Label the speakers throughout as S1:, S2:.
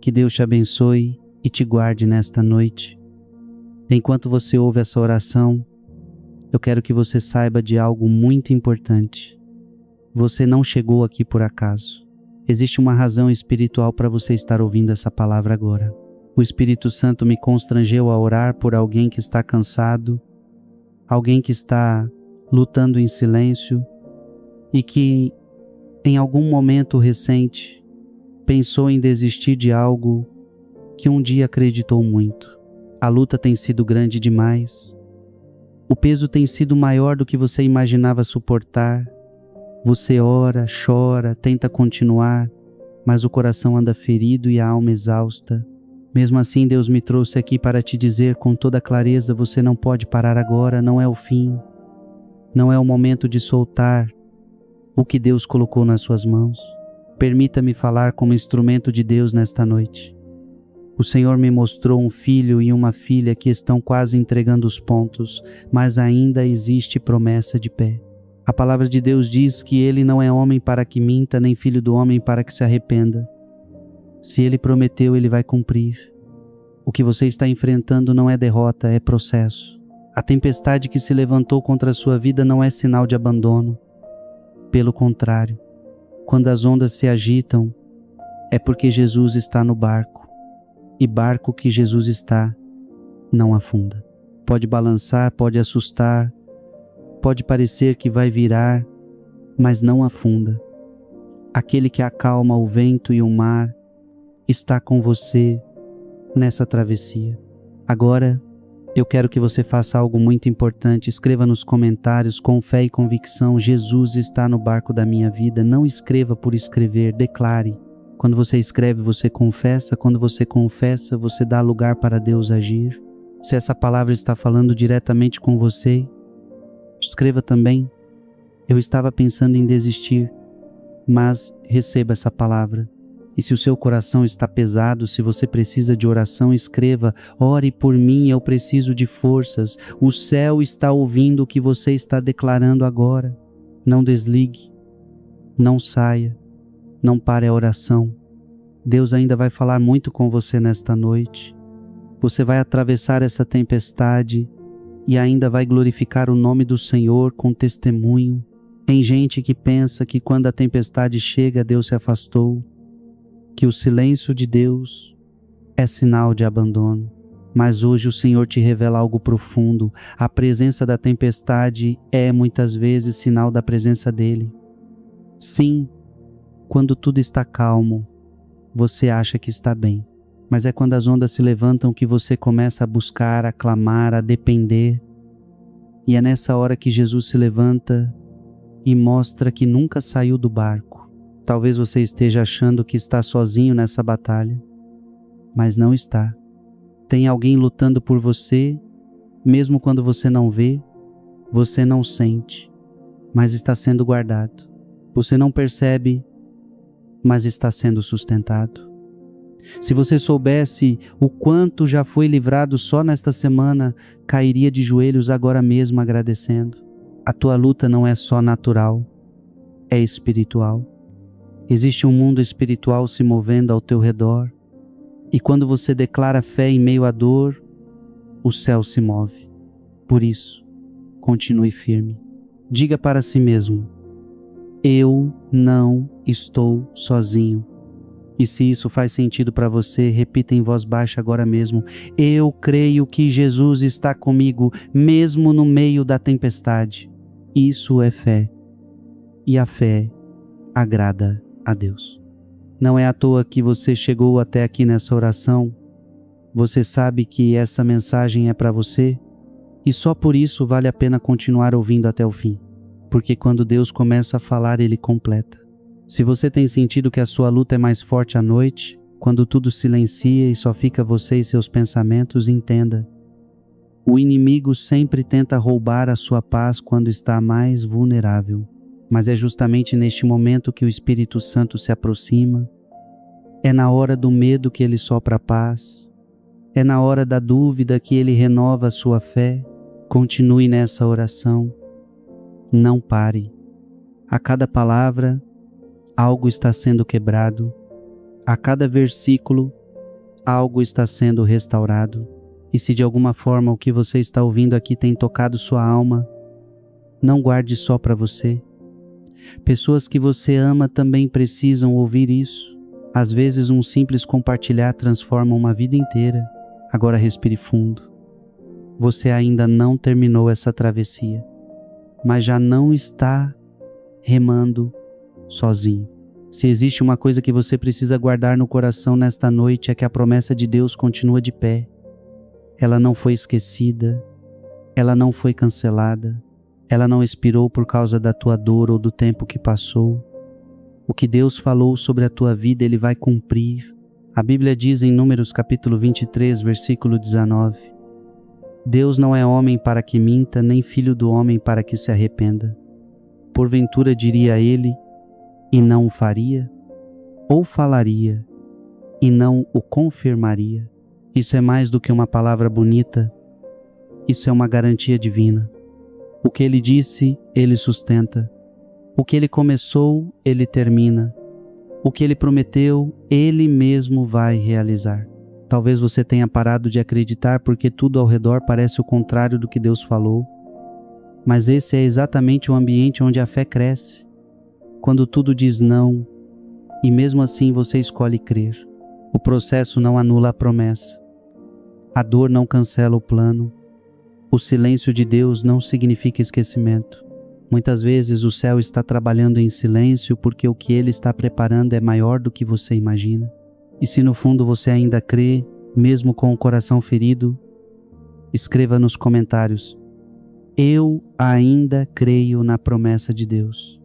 S1: Que Deus te abençoe e te guarde nesta noite. Enquanto você ouve essa oração, eu quero que você saiba de algo muito importante. Você não chegou aqui por acaso. Existe uma razão espiritual para você estar ouvindo essa palavra agora. O Espírito Santo me constrangeu a orar por alguém que está cansado, alguém que está lutando em silêncio e que, em algum momento recente, pensou em desistir de algo que um dia acreditou muito. A luta tem sido grande demais. O peso tem sido maior do que você imaginava suportar. Você ora, chora, tenta continuar, mas o coração anda ferido e a alma exausta. Mesmo assim, Deus me trouxe aqui para te dizer com toda clareza: você não pode parar agora, não é o fim. Não é o momento de soltar o que Deus colocou nas suas mãos. Permita-me falar como instrumento de Deus nesta noite. O Senhor me mostrou um filho e uma filha que estão quase entregando os pontos, mas ainda existe promessa de pé. A palavra de Deus diz que Ele não é homem para que minta, nem filho do homem para que se arrependa. Se Ele prometeu, Ele vai cumprir. O que você está enfrentando não é derrota, é processo. A tempestade que se levantou contra a sua vida não é sinal de abandono. Pelo contrário, quando as ondas se agitam, é porque Jesus está no barco. E barco que Jesus está, não afunda. Pode balançar, pode assustar, pode parecer que vai virar, mas não afunda. Aquele que acalma o vento e o mar está com você nessa travessia. Agora, eu quero que você faça algo muito importante. Escreva nos comentários com fé e convicção: Jesus está no barco da minha vida. Não escreva por escrever, declare. Quando você escreve, você confessa. Quando você confessa, você dá lugar para Deus agir. Se essa palavra está falando diretamente com você, escreva também: eu estava pensando em desistir, mas receba essa palavra. E se o seu coração está pesado, se você precisa de oração, escreva: ore por mim, eu preciso de forças. O céu está ouvindo o que você está declarando agora. Não desligue, não saia, não pare a oração. Deus ainda vai falar muito com você nesta noite. Você vai atravessar essa tempestade e ainda vai glorificar o nome do Senhor com testemunho. Tem gente que pensa que quando a tempestade chega, Deus se afastou, que o silêncio de Deus é sinal de abandono. Mas hoje o Senhor te revela algo profundo. A presença da tempestade é muitas vezes sinal da presença dEle. Sim, quando tudo está calmo, você acha que está bem. Mas é quando as ondas se levantam que você começa a buscar, a clamar, a depender. E é nessa hora que Jesus se levanta e mostra que nunca saiu do barco. Talvez você esteja achando que está sozinho nessa batalha, mas não está. Tem alguém lutando por você, mesmo quando você não vê, você não sente, mas está sendo guardado. Você não percebe, mas está sendo sustentado. Se você soubesse o quanto já foi livrado só nesta semana, cairia de joelhos agora mesmo agradecendo. A tua luta não é só natural, é espiritual. Existe um mundo espiritual se movendo ao teu redor, e quando você declara fé em meio à dor, o céu se move. Por isso, continue firme. Diga para si mesmo: eu não estou sozinho. E se isso faz sentido para você, repita em voz baixa agora mesmo: eu creio que Jesus está comigo, mesmo no meio da tempestade. Isso é fé. E a fé agrada a Deus. Não é à toa que você chegou até aqui nessa oração. Você sabe que essa mensagem é para você, e só por isso vale a pena continuar ouvindo até o fim. Porque quando Deus começa a falar, Ele completa. Se você tem sentido que a sua luta é mais forte à noite, quando tudo silencia e só fica você e seus pensamentos, entenda: o inimigo sempre tenta roubar a sua paz quando está mais vulnerável. Mas é justamente neste momento que o Espírito Santo se aproxima. É na hora do medo que ele sopra a paz. É na hora da dúvida que ele renova a sua fé. Continue nessa oração. Não pare. A cada palavra, algo está sendo quebrado. A cada versículo, algo está sendo restaurado. E se de alguma forma o que você está ouvindo aqui tem tocado sua alma, não guarde só para você. Pessoas que você ama também precisam ouvir isso. Às vezes um simples compartilhar transforma uma vida inteira. Agora respire fundo. Você ainda não terminou essa travessia, mas já não está remando sozinho. Se existe uma coisa que você precisa guardar no coração nesta noite é que a promessa de Deus continua de pé. Ela não foi esquecida, ela não foi cancelada, ela não expirou por causa da tua dor ou do tempo que passou. O que Deus falou sobre a tua vida, Ele vai cumprir. A Bíblia diz em Números capítulo 23, versículo 19: Deus não é homem para que minta, nem filho do homem para que se arrependa. Porventura diria Ele, e não o faria? Ou falaria, e não o confirmaria? Isso é mais do que uma palavra bonita, isso é uma garantia divina. O que Ele disse, Ele sustenta. O que Ele começou, Ele termina. O que Ele prometeu, Ele mesmo vai realizar. Talvez você tenha parado de acreditar porque tudo ao redor parece o contrário do que Deus falou. Mas esse é exatamente o ambiente onde a fé cresce. Quando tudo diz não, e mesmo assim você escolhe crer. O processo não anula a promessa. A dor não cancela o plano. O silêncio de Deus não significa esquecimento. Muitas vezes o céu está trabalhando em silêncio porque o que Ele está preparando é maior do que você imagina. E se no fundo você ainda crê, mesmo com o coração ferido, escreva nos comentários: eu ainda creio na promessa de Deus.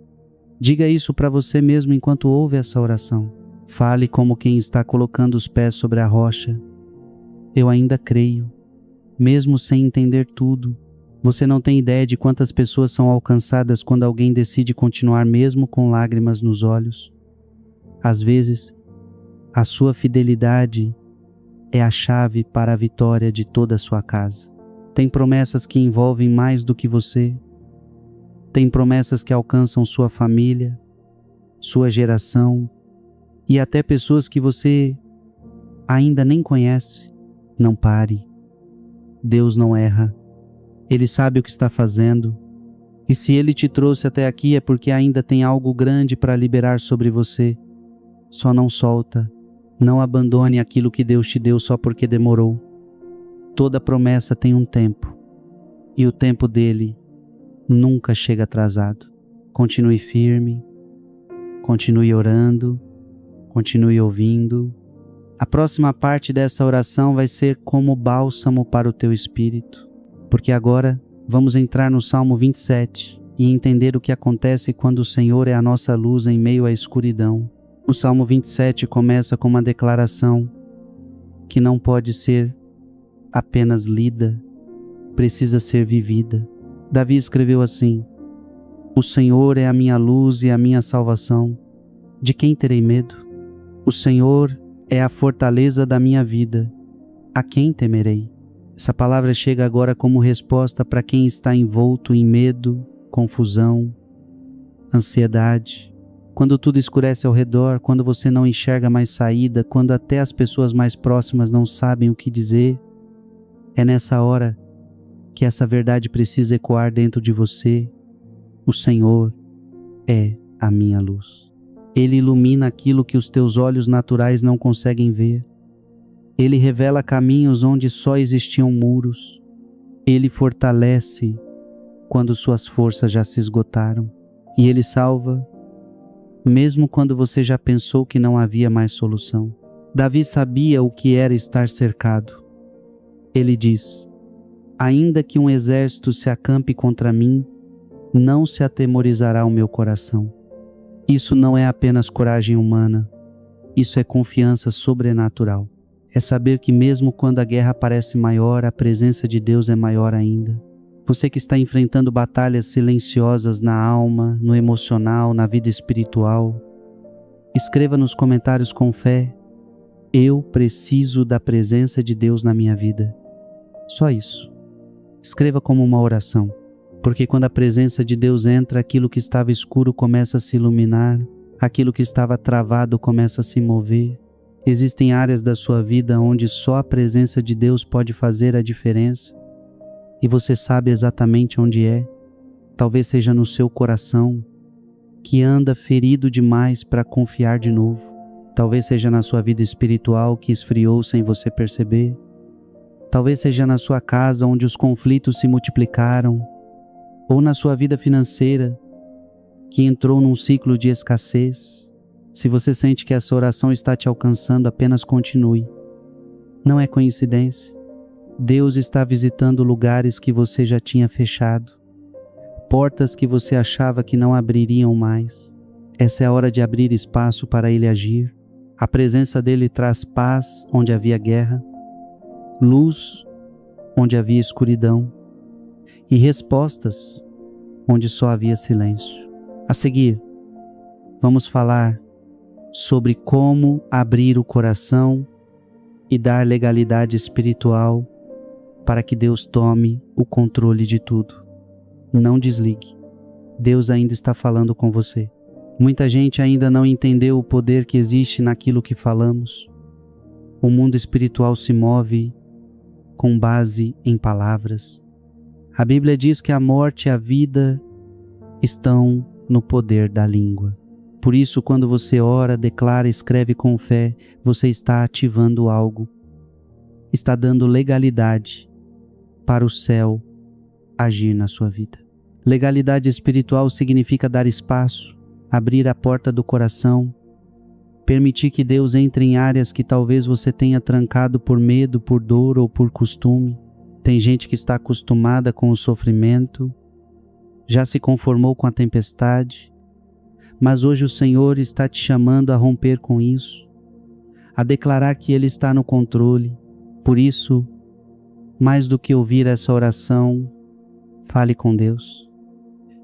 S1: Diga isso para você mesmo enquanto ouve essa oração. Fale como quem está colocando os pés sobre a rocha. Eu ainda creio, mesmo sem entender tudo. Você não tem ideia de quantas pessoas são alcançadas quando alguém decide continuar mesmo com lágrimas nos olhos. Às vezes, a sua fidelidade é a chave para a vitória de toda a sua casa. Tem promessas que envolvem mais do que você. Tem promessas que alcançam sua família, sua geração e até pessoas que você ainda nem conhece. Não pare. Deus não erra. Ele sabe o que está fazendo. E se Ele te trouxe até aqui é porque ainda tem algo grande para liberar sobre você. Só não solta. Não abandone aquilo que Deus te deu só porque demorou. Toda promessa tem um tempo. E o tempo dele nunca chega atrasado. Continue firme. Continue orando. Continue ouvindo. A próxima parte dessa oração vai ser como bálsamo para o teu espírito, porque agora vamos entrar no Salmo 27 e entender o que acontece quando o Senhor é a nossa luz em meio à escuridão. O Salmo 27 começa com uma declaração que não pode ser apenas lida, precisa ser vivida. Davi escreveu assim: O Senhor é a minha luz e a minha salvação. De quem terei medo? O Senhor é a fortaleza da minha vida. A quem temerei? Essa palavra chega agora como resposta para quem está envolto em medo, confusão, ansiedade. Quando tudo escurece ao redor, quando você não enxerga mais saída, quando até as pessoas mais próximas não sabem o que dizer, é nessa hora que essa verdade precisa ecoar dentro de você. O Senhor é a minha luz. Ele ilumina aquilo que os teus olhos naturais não conseguem ver. Ele revela caminhos onde só existiam muros. Ele fortalece quando suas forças já se esgotaram. E Ele salva, mesmo quando você já pensou que não havia mais solução. Davi sabia o que era estar cercado. Ele diz: ainda que um exército se acampe contra mim, não se atemorizará o meu coração. Isso não é apenas coragem humana, isso é confiança sobrenatural. É saber que mesmo quando a guerra parece maior, a presença de Deus é maior ainda. Você que está enfrentando batalhas silenciosas na alma, no emocional, na vida espiritual, escreva nos comentários com fé: eu preciso da presença de Deus na minha vida. Só isso. Escreva como uma oração. Porque quando a presença de Deus entra, aquilo que estava escuro começa a se iluminar, aquilo que estava travado começa a se mover. Existem áreas da sua vida onde só a presença de Deus pode fazer a diferença e você sabe exatamente onde é. Talvez seja no seu coração, que anda ferido demais para confiar de novo. Talvez seja na sua vida espiritual, que esfriou sem você perceber. Talvez seja na sua casa, onde os conflitos se multiplicaram, ou na sua vida financeira, que entrou num ciclo de escassez. Se você sente que essa oração está te alcançando, apenas continue. Não é coincidência. Deus está visitando lugares que você já tinha fechado, portas que você achava que não abririam mais. Essa é a hora de abrir espaço para Ele agir. A presença dEle traz paz onde havia guerra, luz onde havia escuridão e respostas onde só havia silêncio. A seguir, vamos falar sobre como abrir o coração e dar legalidade espiritual para que Deus tome o controle de tudo. Não desligue. Deus ainda está falando com você. Muita gente ainda não entendeu o poder que existe naquilo que falamos. O mundo espiritual se move com base em palavras. A Bíblia diz que a morte e a vida estão no poder da língua. Por isso, quando você ora, declara, escreve com fé, você está ativando algo. Está dando legalidade para o céu agir na sua vida. Legalidade espiritual significa dar espaço, abrir a porta do coração, permitir que Deus entre em áreas que talvez você tenha trancado por medo, por dor ou por costume. Tem gente que está acostumada com o sofrimento, já se conformou com a tempestade, mas hoje o Senhor está te chamando a romper com isso, a declarar que Ele está no controle. Por isso, mais do que ouvir essa oração, fale com Deus.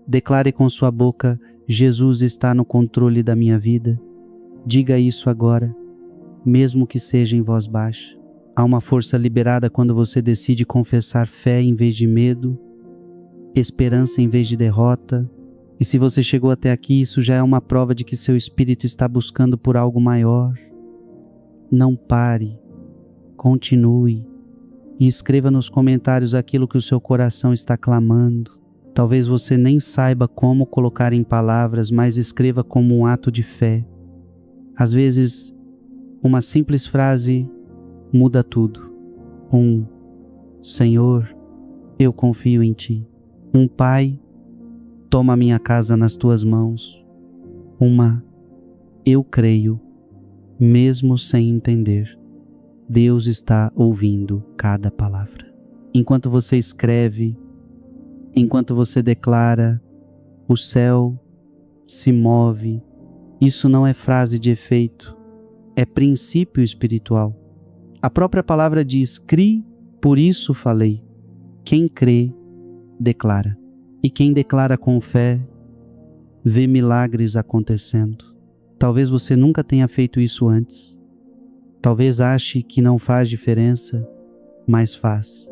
S1: Declare com sua boca: Jesus está no controle da minha vida. Diga isso agora, mesmo que seja em voz baixa. Há uma força liberada quando você decide confessar fé em vez de medo, esperança em vez de derrota. E se você chegou até aqui, isso já é uma prova de que seu espírito está buscando por algo maior. Não pare, continue e escreva nos comentários aquilo que o seu coração está clamando. Talvez você nem saiba como colocar em palavras, mas escreva como um ato de fé. Às vezes, uma simples frase muda tudo. Senhor, eu confio em Ti. Pai, toma minha casa nas Tuas mãos. Eu creio, mesmo sem entender. Deus está ouvindo cada palavra. Enquanto você escreve, enquanto você declara, o céu se move. Isso não é frase de efeito, é princípio espiritual. A própria palavra diz: crie, por isso falei. Quem crê, declara. E quem declara com fé, vê milagres acontecendo. Talvez você nunca tenha feito isso antes. Talvez ache que não faz diferença, mas faz.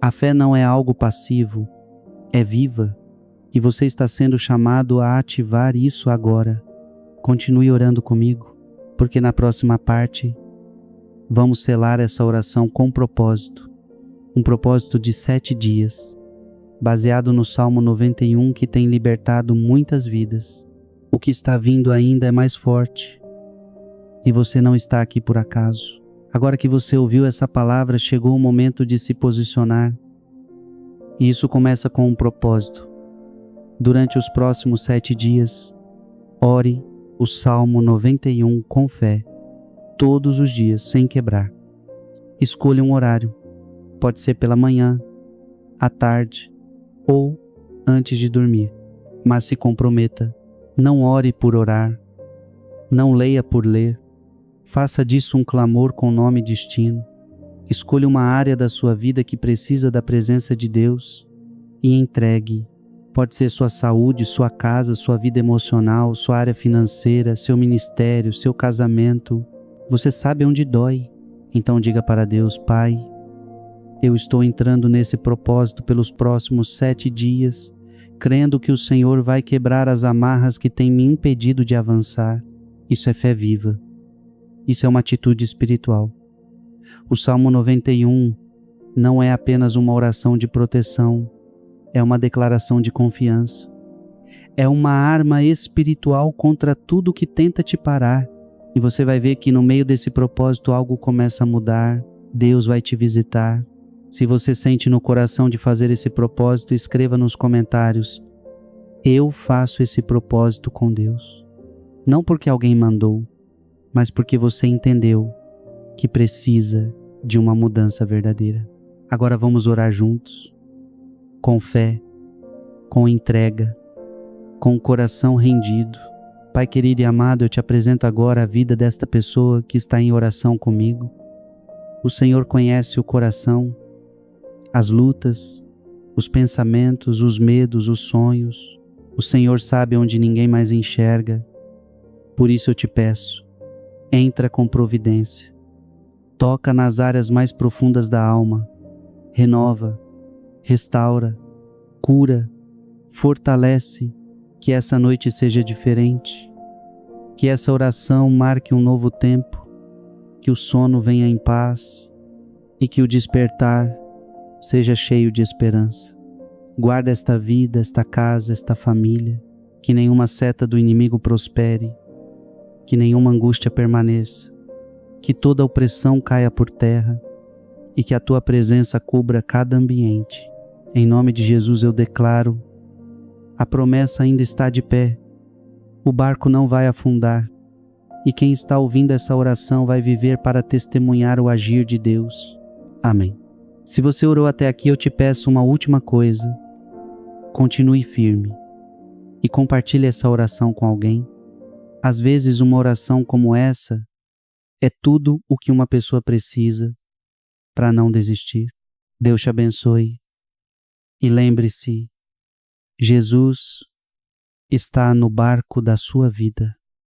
S1: A fé não é algo passivo, é viva. E você está sendo chamado a ativar isso agora. Continue orando comigo, porque na próxima parte vamos selar essa oração com propósito. Um propósito de 7 dias, baseado no Salmo 91, que tem libertado muitas vidas. O que está vindo ainda é mais forte. E você não está aqui por acaso. Agora que você ouviu essa palavra, chegou o momento de se posicionar. E isso começa com um propósito. Durante os próximos 7 dias, ore o Salmo 91 com fé, todos os dias, sem quebrar. Escolha um horário. Pode ser pela manhã, à tarde ou antes de dormir. Mas se comprometa. Não ore por orar. Não leia por ler. Faça disso um clamor com nome e destino. Escolha uma área da sua vida que precisa da presença de Deus e entregue. Pode ser sua saúde, sua casa, sua vida emocional, sua área financeira, seu ministério, seu casamento. Você sabe onde dói. Então diga para Deus: Pai, eu estou entrando nesse propósito pelos próximos 7 dias, crendo que o Senhor vai quebrar as amarras que têm me impedido de avançar. Isso é fé viva. Isso é uma atitude espiritual. O Salmo 91 não é apenas uma oração de proteção, é uma declaração de confiança. É uma arma espiritual contra tudo que tenta te parar. E você vai ver que no meio desse propósito algo começa a mudar, Deus vai te visitar. Se você sente no coração de fazer esse propósito, escreva nos comentários: eu faço esse propósito com Deus. Não porque alguém mandou, mas porque você entendeu que precisa de uma mudança verdadeira. Agora vamos orar juntos, com fé, com entrega, com o coração rendido. Pai querido e amado, eu te apresento agora a vida desta pessoa que está em oração comigo. O Senhor conhece o coração, as lutas, os pensamentos, os medos, os sonhos. O Senhor sabe onde ninguém mais enxerga. Por isso eu te peço, entra com providência. Toca nas áreas mais profundas da alma. Renova, restaura, cura, fortalece. Que essa noite seja diferente. Que essa oração marque um novo tempo. Que o sono venha em paz. E que o despertar seja cheio de esperança. Guarda esta vida, esta casa, esta família. Que nenhuma seta do inimigo prospere. Que nenhuma angústia permaneça. Que toda opressão caia por terra. E que a tua presença cubra cada ambiente. Em nome de Jesus eu declaro: a promessa ainda está de pé. O barco não vai afundar. E quem está ouvindo essa oração vai viver para testemunhar o agir de Deus. Amém. Se você orou até aqui, eu te peço uma última coisa. Continue firme e compartilhe essa oração com alguém. Às vezes uma oração como essa é tudo o que uma pessoa precisa para não desistir. Deus te abençoe. E lembre-se, Jesus está no barco da sua vida.